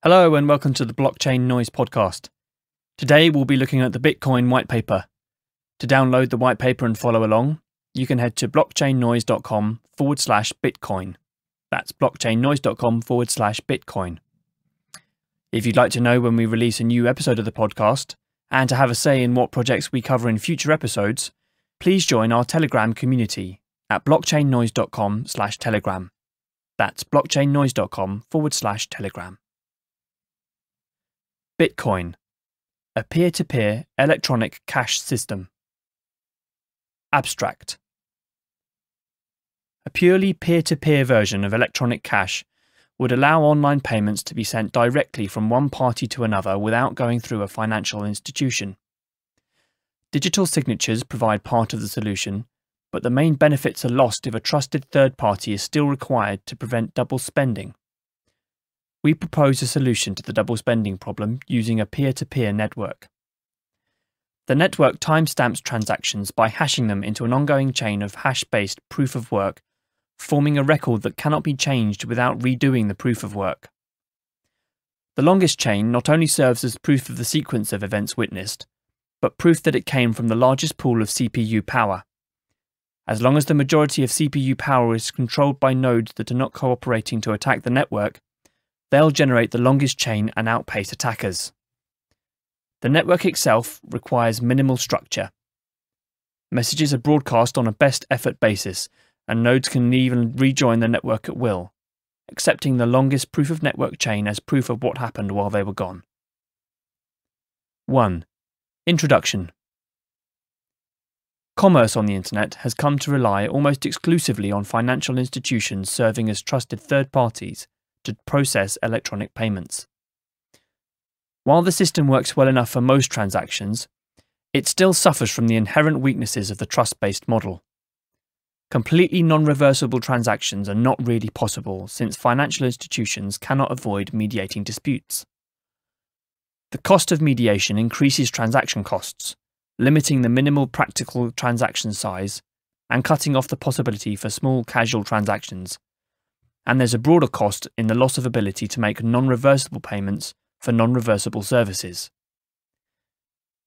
Hello and welcome to the Blockchain Noise podcast. Today we'll be looking at the Bitcoin whitepaper. To download the whitepaper and follow along, you can head to blockchainnoise.com/Bitcoin. That's blockchainnoise.com/Bitcoin. If you'd like to know when we release a new episode of the podcast and to have a say in what projects we cover in future episodes, please join our Telegram community at blockchainnoise.com/Telegram. That's blockchainnoise.com/Telegram. Bitcoin, a peer-to-peer electronic cash system. Abstract. A purely peer-to-peer version of electronic cash would allow online payments to be sent directly from one party to another without going through a financial institution. Digital signatures provide part of the solution, but the main benefits are lost if a trusted third party is still required to prevent double spending. We propose a solution to the double spending problem using a peer-to-peer network. The network timestamps transactions by hashing them into an ongoing chain of hash-based proof of work, forming a record that cannot be changed without redoing the proof of work. The longest chain not only serves as proof of the sequence of events witnessed, but proof that it came from the largest pool of CPU power. As long as the majority of CPU power is controlled by nodes that are not cooperating to attack the network, they'll generate the longest chain and outpace attackers. The network itself requires minimal structure. Messages are broadcast on a best effort basis, and nodes can even rejoin the network at will, accepting the longest proof of network chain as proof of what happened while they were gone. 1. Introduction. Commerce on the internet has come to rely almost exclusively on financial institutions serving as trusted third parties to process electronic payments. While the system works well enough for most transactions, it still suffers from the inherent weaknesses of the trust-based model. Completely non-reversible transactions are not really possible since financial institutions cannot avoid mediating disputes. The cost of mediation increases transaction costs, limiting the minimal practical transaction size and cutting off the possibility for small casual transactions. And there's a broader cost in the loss of ability to make non-reversible payments for non-reversible services.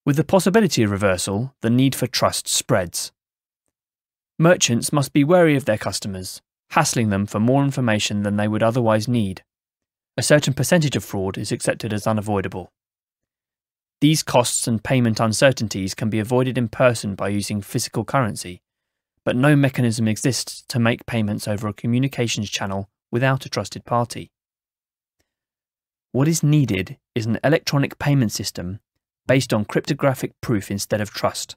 With the possibility of reversal, the need for trust spreads. Merchants must be wary of their customers, hassling them for more information than they would otherwise need. A certain percentage of fraud is accepted as unavoidable. These costs and payment uncertainties can be avoided in person by using physical currency, but no mechanism exists to make payments over a communications channel without a trusted party. What is needed is an electronic payment system based on cryptographic proof instead of trust,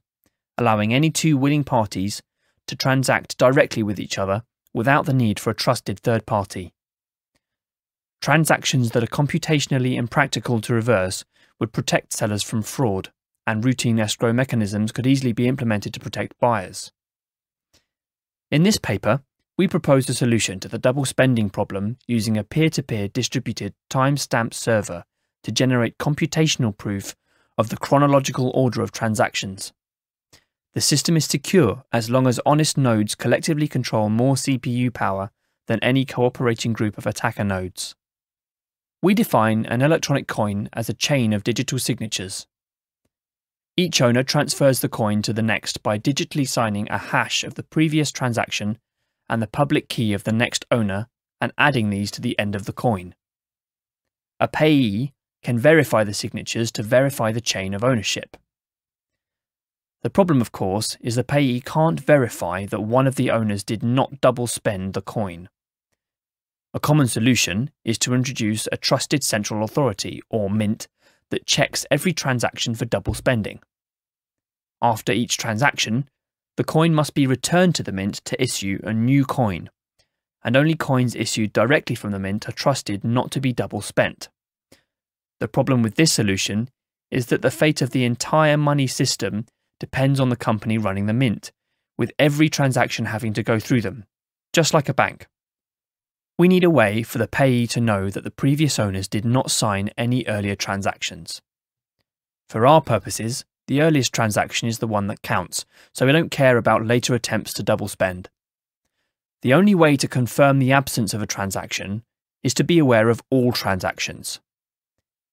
allowing any two willing parties to transact directly with each other without the need for a trusted third party. Transactions that are computationally impractical to reverse would protect sellers from fraud, and routine escrow mechanisms could easily be implemented to protect buyers. In this paper, we proposed a solution to the double spending problem using a peer-to-peer distributed timestamp server to generate computational proof of the chronological order of transactions. The system is secure as long as honest nodes collectively control more CPU power than any cooperating group of attacker nodes. We define an electronic coin as a chain of digital signatures. Each owner transfers the coin to the next by digitally signing a hash of the previous transaction and the public key of the next owner and adding these to the end of the coin. A payee can verify the signatures to verify the chain of ownership. The problem, of course, is the payee can't verify that one of the owners did not double spend the coin. A common solution is to introduce a trusted central authority, or mint, that checks every transaction for double spending. After each transaction, the coin must be returned to the mint to issue a new coin, and only coins issued directly from the mint are trusted not to be double spent. The problem with this solution is that the fate of the entire money system depends on the company running the mint, with every transaction having to go through them, just like a bank. We need a way for the payee to know that the previous owners did not sign any earlier transactions. For our purposes, the earliest transaction is the one that counts, so we don't care about later attempts to double spend. The only way to confirm the absence of a transaction is to be aware of all transactions.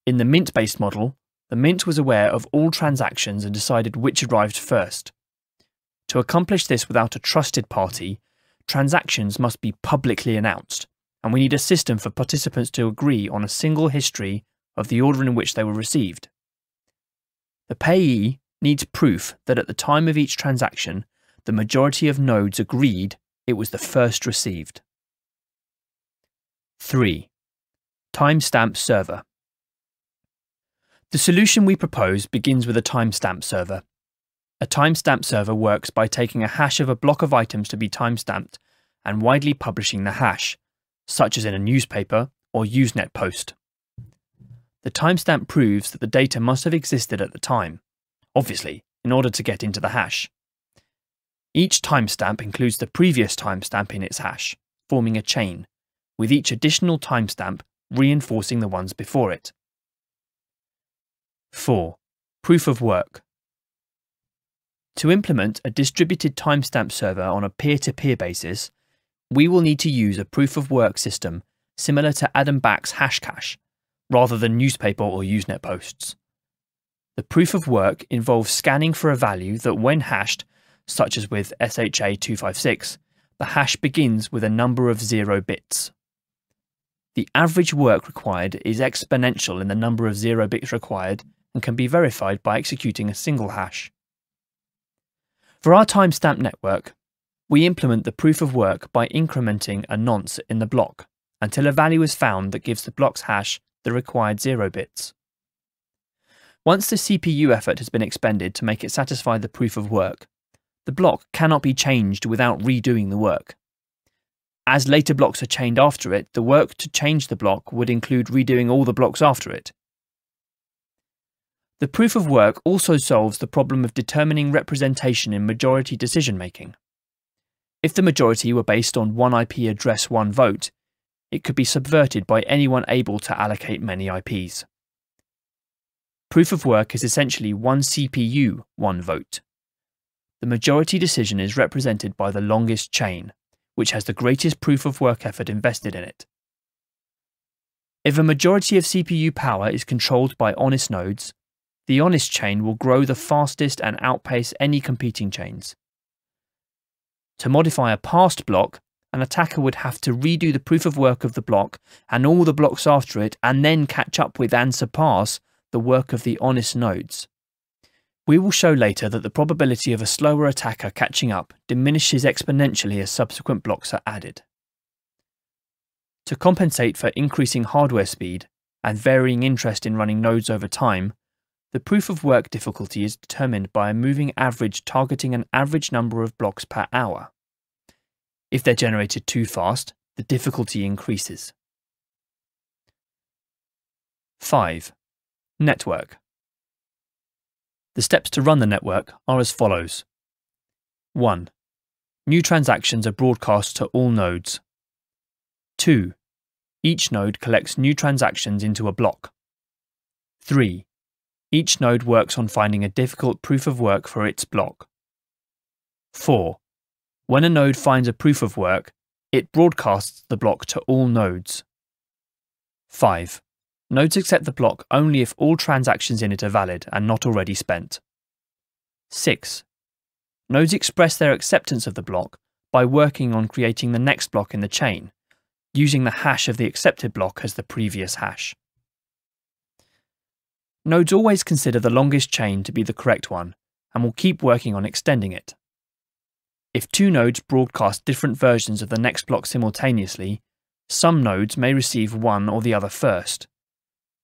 In the mint-based model, the mint was aware of all transactions and decided which arrived first. To accomplish this without a trusted party, transactions must be publicly announced, and we need a system for participants to agree on a single history of the order in which they were received. The payee needs proof that at the time of each transaction, the majority of nodes agreed it was the first received. 3. Timestamp server. The solution we propose begins with a timestamp server. A timestamp server works by taking a hash of a block of items to be timestamped and widely publishing the hash, such as in a newspaper or Usenet post. The timestamp proves that the data must have existed at the time, obviously, in order to get into the hash. Each timestamp includes the previous timestamp in its hash, forming a chain, with each additional timestamp reinforcing the ones before it. 4. Proof of work. To implement a distributed timestamp server on a peer-to-peer basis, we will need to use a proof of work system similar to Adam Back's Hashcash, rather than newspaper or Usenet posts. The proof of work involves scanning for a value that, when hashed, such as with SHA-256, the hash begins with a number of 0 bits. The average work required is exponential in the number of 0 bits required and can be verified by executing a single hash. For our timestamp network, we implement the proof of work by incrementing a nonce in the block until a value is found that gives the block's hash the required 0 bits. Once the CPU effort has been expended to make it satisfy the proof of work, the block cannot be changed without redoing the work. As later blocks are chained after it, the work to change the block would include redoing all the blocks after it. The proof of work also solves the problem of determining representation in majority decision-making. If the majority were based on one IP address, one vote, it could be subverted by anyone able to allocate many IPs. Proof of work is essentially one CPU, one vote. The majority decision is represented by the longest chain, which has the greatest proof of work effort invested in it. If a majority of CPU power is controlled by honest nodes, the honest chain will grow the fastest and outpace any competing chains. To modify a passed block, an attacker would have to redo the proof of work of the block and all the blocks after it, and then catch up with and surpass the work of the honest nodes. We will show later that the probability of a slower attacker catching up diminishes exponentially as subsequent blocks are added. To compensate for increasing hardware speed and varying interest in running nodes over time, the proof of work difficulty is determined by a moving average targeting an average number of blocks per hour. If they're generated too fast, the difficulty increases. 5. Network. The steps to run the network are as follows. 1. New transactions are broadcast to all nodes. 2. Each node collects new transactions into a block. 3. Each node works on finding a difficult proof of work for its block. 4. When a node finds a proof of work, it broadcasts the block to all nodes. 5. Nodes accept the block only if all transactions in it are valid and not already spent. 6. Nodes express their acceptance of the block by working on creating the next block in the chain, using the hash of the accepted block as the previous hash. Nodes always consider the longest chain to be the correct one and will keep working on extending it. If two nodes broadcast different versions of the next block simultaneously, some nodes may receive one or the other first.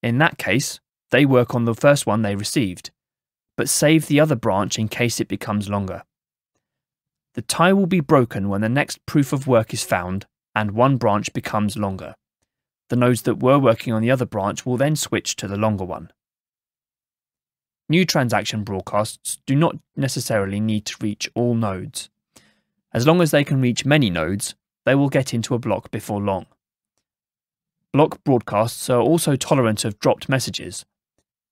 In that case, they work on the first one they received, but save the other branch in case it becomes longer. The tie will be broken when the next proof of work is found and one branch becomes longer. The nodes that were working on the other branch will then switch to the longer one. New transaction broadcasts do not necessarily need to reach all nodes. As long as they can reach many nodes, they will get into a block before long. Block broadcasts are also tolerant of dropped messages.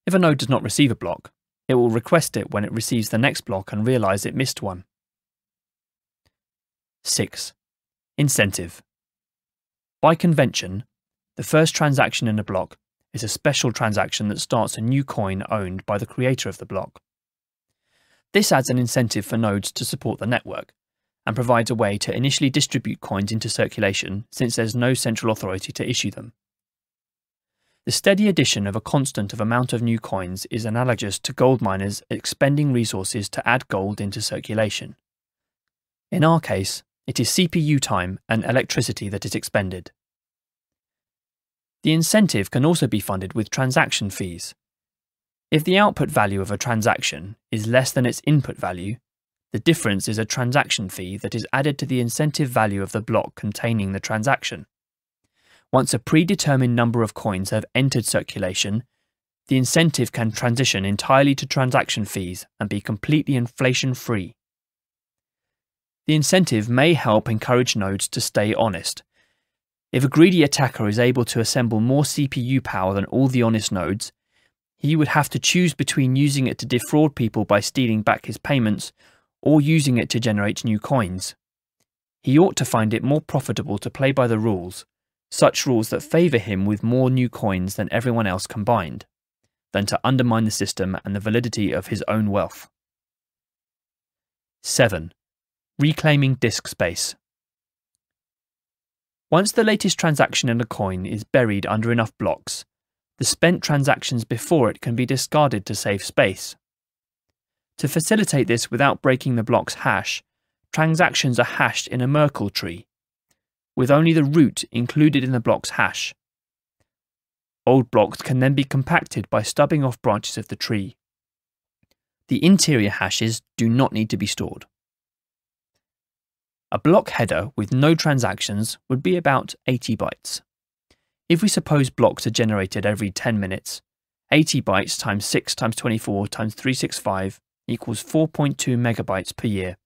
If a node does not receive a block, it will request it when it receives the next block and realize it missed one. 6. Incentive. By convention, the first transaction in a block is a special transaction that starts a new coin owned by the creator of the block. This adds an incentive for nodes to support the network, and provides a way to initially distribute coins into circulation since there's no central authority to issue them. The steady addition of a constant of amount of new coins is analogous to gold miners expending resources to add gold into circulation. In our case, it is CPU time and electricity that is expended. The incentive can also be funded with transaction fees. If the output value of a transaction is less than its input value, the difference is a transaction fee that is added to the incentive value of the block containing the transaction. Once a predetermined number of coins have entered circulation, the incentive can transition entirely to transaction fees and be completely inflation-free. The incentive may help encourage nodes to stay honest. If a greedy attacker is able to assemble more CPU power than all the honest nodes, he would have to choose between using it to defraud people by stealing back his payments or using it to generate new coins. He ought to find it more profitable to play by the rules, such rules that favour him with more new coins than everyone else combined, than to undermine the system and the validity of his own wealth. 7. Reclaiming disk space. Once the latest transaction in a coin is buried under enough blocks, the spent transactions before it can be discarded to save space. To facilitate this without breaking the block's hash, transactions are hashed in a Merkle tree, with only the root included in the block's hash. Old blocks can then be compacted by stubbing off branches of the tree. The interior hashes do not need to be stored. A block header with no transactions would be about 80 bytes. If we suppose blocks are generated every 10 minutes, 80 bytes times 6 times 24 times 365 equals 4.2 megabytes per year.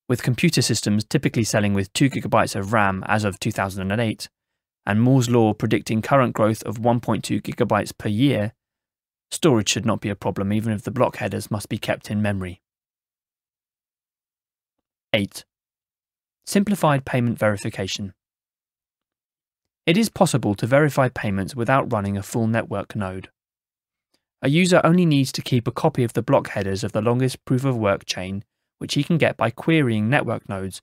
With computer systems typically selling with 2 gigabytes of RAM as of 2008, and Moore's law predicting current growth of 1.2 gigabytes per year, storage should not be a problem even if the block headers must be kept in memory. 8. Simplified payment verification. It is possible to verify payments without running a full network node. A user only needs to keep a copy of the block headers of the longest proof-of-work chain, which he can get by querying network nodes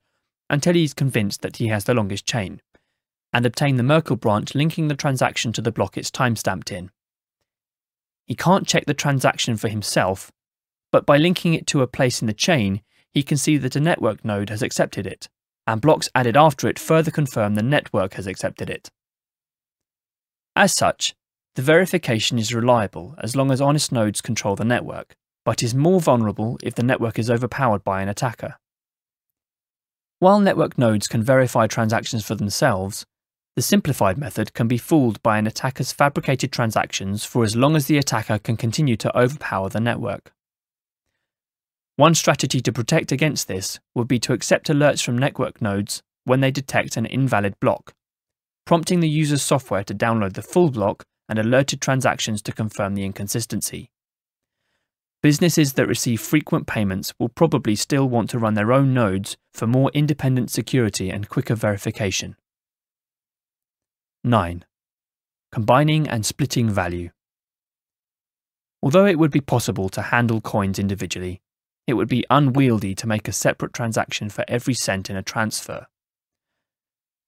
until he is convinced that he has the longest chain, and obtain the Merkle branch linking the transaction to the block it's timestamped in. He can't check the transaction for himself, but by linking it to a place in the chain, he can see that a network node has accepted it, and blocks added after it further confirm the network has accepted it. As such, the verification is reliable as long as honest nodes control the network, but is more vulnerable if the network is overpowered by an attacker. While network nodes can verify transactions for themselves, the simplified method can be fooled by an attacker's fabricated transactions for as long as the attacker can continue to overpower the network. One strategy to protect against this would be to accept alerts from network nodes when they detect an invalid block, prompting the user's software to download the full block and alerted transactions to confirm the inconsistency. Businesses that receive frequent payments will probably still want to run their own nodes for more independent security and quicker verification. 9. Combining and splitting value. Although it would be possible to handle coins individually, it would be unwieldy to make a separate transaction for every cent in a transfer.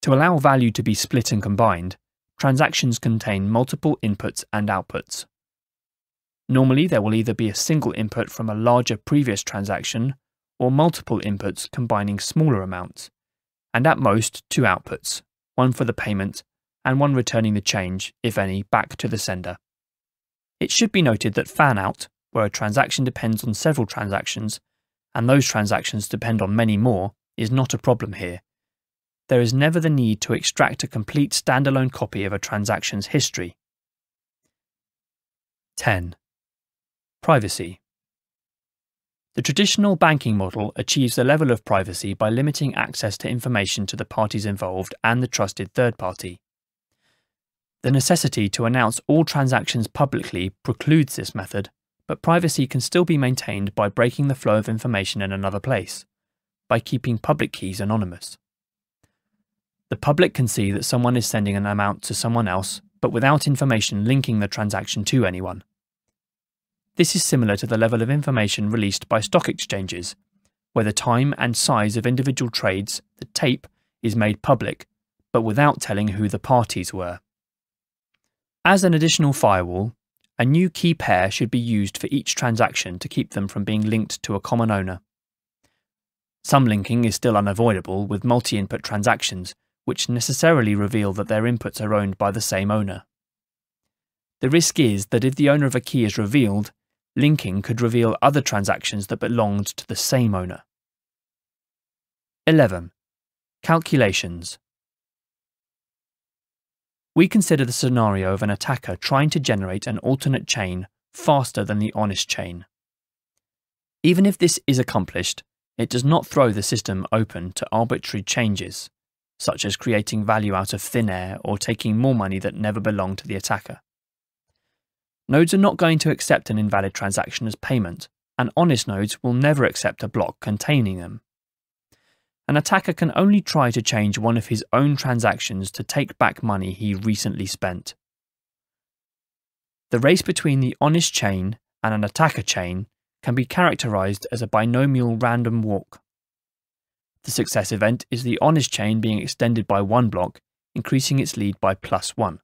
To allow value to be split and combined, transactions contain multiple inputs and outputs. Normally, there will either be a single input from a larger previous transaction or multiple inputs combining smaller amounts, and at most 2 outputs, one for the payment and one returning the change, if any, back to the sender. It should be noted that fan-out, where a transaction depends on several transactions, and those transactions depend on many more, is not a problem here. There is never the need to extract a complete standalone copy of a transaction's history. 10. Privacy. The traditional banking model achieves a level of privacy by limiting access to information to the parties involved and the trusted third party. The necessity to announce all transactions publicly precludes this method, but privacy can still be maintained by breaking the flow of information in another place, by keeping public keys anonymous. The public can see that someone is sending an amount to someone else but without information linking the transaction to anyone. This is similar to the level of information released by stock exchanges, where the time and size of individual trades, the tape, is made public, but without telling who the parties were. As an additional firewall, a new key pair should be used for each transaction to keep them from being linked to a common owner. Some linking is still unavoidable with multi-input transactions, which necessarily reveal that their inputs are owned by the same owner. The risk is that if the owner of a key is revealed, linking could reveal other transactions that belonged to the same owner. 11. Calculations. We consider the scenario of an attacker trying to generate an alternate chain faster than the honest chain. Even if this is accomplished, it does not throw the system open to arbitrary changes, such as creating value out of thin air or taking more money that never belonged to the attacker. Nodes are not going to accept an invalid transaction as payment, and honest nodes will never accept a block containing them. An attacker can only try to change one of his own transactions to take back money he recently spent. The race between the honest chain and an attacker chain can be characterized as a binomial random walk. The success event is the honest chain being extended by one block, increasing its lead by +1,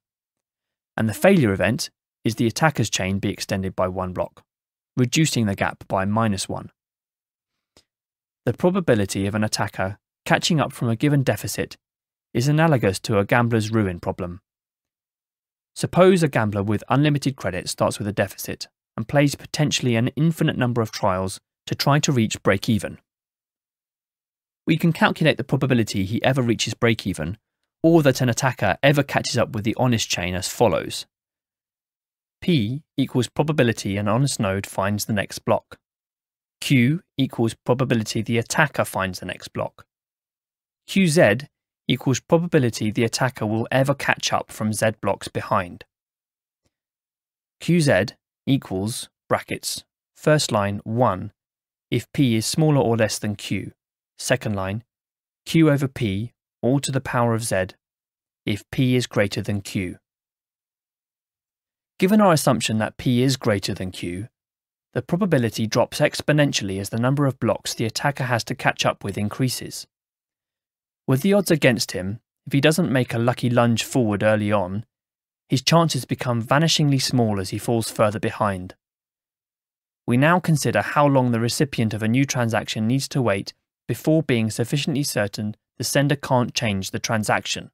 and the failure event is the attacker's chain be extended by one block, reducing the gap by -1. The probability of an attacker catching up from a given deficit is analogous to a gambler's ruin problem. Suppose a gambler with unlimited credit starts with a deficit and plays potentially an infinite number of trials to try to reach break-even. We can calculate the probability he ever reaches break-even, or that an attacker ever catches up with the honest chain as follows. P equals probability an honest node finds the next block. Q equals probability the attacker finds the next block. QZ equals probability the attacker will ever catch up from Z blocks behind. QZ equals, brackets, first line 1 if P is smaller or less than Q, second line, Q over P all to the power of Z if P is greater than Q. Given our assumption that P is greater than Q, the probability drops exponentially as the number of blocks the attacker has to catch up with increases. With the odds against him, if he doesn't make a lucky lunge forward early on, his chances become vanishingly small as he falls further behind. We now consider how long the recipient of a new transaction needs to wait before being sufficiently certain the sender can't change the transaction.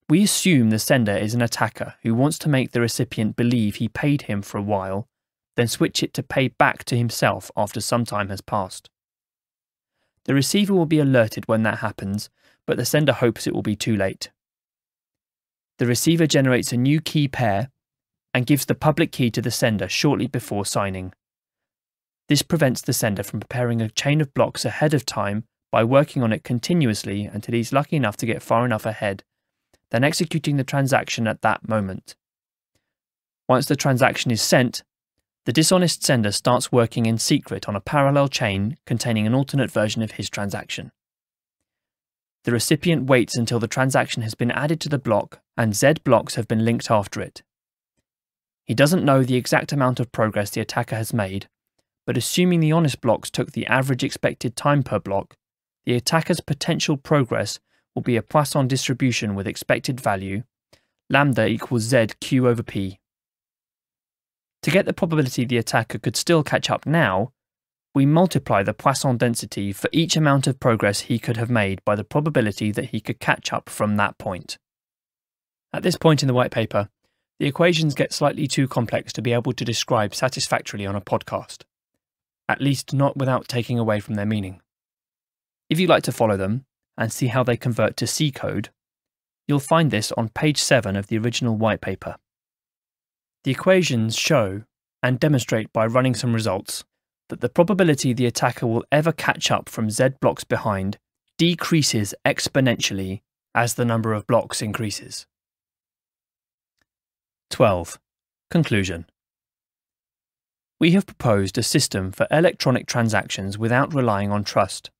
We assume the sender is an attacker who wants to make the recipient believe he paid him for a while, then switch it to pay back to himself after some time has passed. The receiver will be alerted when that happens, but the sender hopes it will be too late. The receiver generates a new key pair and gives the public key to the sender shortly before signing. This prevents the sender from preparing a chain of blocks ahead of time by working on it continuously until he's lucky enough to get far enough ahead, then executing the transaction at that moment. Once the transaction is sent, the dishonest sender starts working in secret on a parallel chain containing an alternate version of his transaction. The recipient waits until the transaction has been added to the block and Z blocks have been linked after it. He doesn't know the exact amount of progress the attacker has made, but assuming the honest blocks took the average expected time per block, the attacker's potential progress will be a Poisson distribution with expected value, lambda equals Z Q over P. To get the probability the attacker could still catch up now, we multiply the Poisson density for each amount of progress he could have made by the probability that he could catch up from that point. At this point in the white paper, the equations get slightly too complex to be able to describe satisfactorily on a podcast, at least not without taking away from their meaning. If you'd like to follow them and see how they convert to C code, you'll find this on page 7 of the original white paper. The equations show and demonstrate by running some results that the probability the attacker will ever catch up from Z blocks behind decreases exponentially as the number of blocks increases. 12. Conclusion. We have proposed a system for electronic transactions without relying on trust.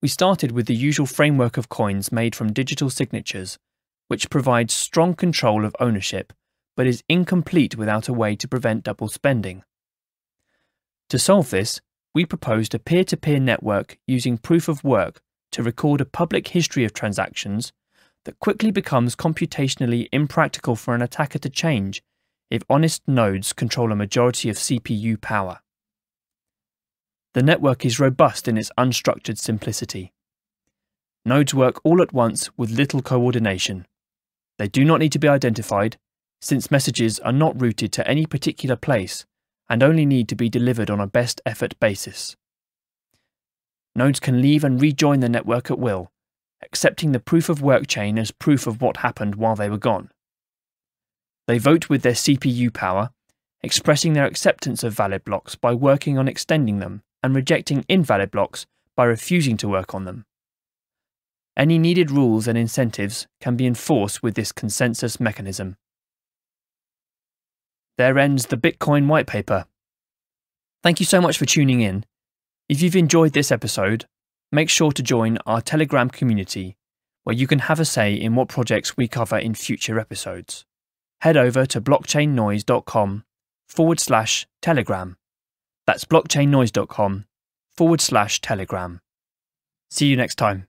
We started with the usual framework of coins made from digital signatures which provides strong control of ownership, but is incomplete without a way to prevent double spending. To solve this, we proposed a peer-to-peer network using proof of work to record a public history of transactions that quickly becomes computationally impractical for an attacker to change if honest nodes control a majority of CPU power. The network is robust in its unstructured simplicity. Nodes work all at once with little coordination. They do not need to be identified, since messages are not routed to any particular place and only need to be delivered on a best effort basis. Nodes can leave and rejoin the network at will, accepting the proof of work chain as proof of what happened while they were gone. They vote with their CPU power, expressing their acceptance of valid blocks by working on extending them and rejecting invalid blocks by refusing to work on them. Any needed rules and incentives can be enforced with this consensus mechanism. There ends the Bitcoin whitepaper. Thank you so much for tuning in. If you've enjoyed this episode, make sure to join our Telegram community, where you can have a say in what projects we cover in future episodes. Head over to blockchainnoise.com/Telegram. That's blockchainnoise.com/Telegram. See you next time.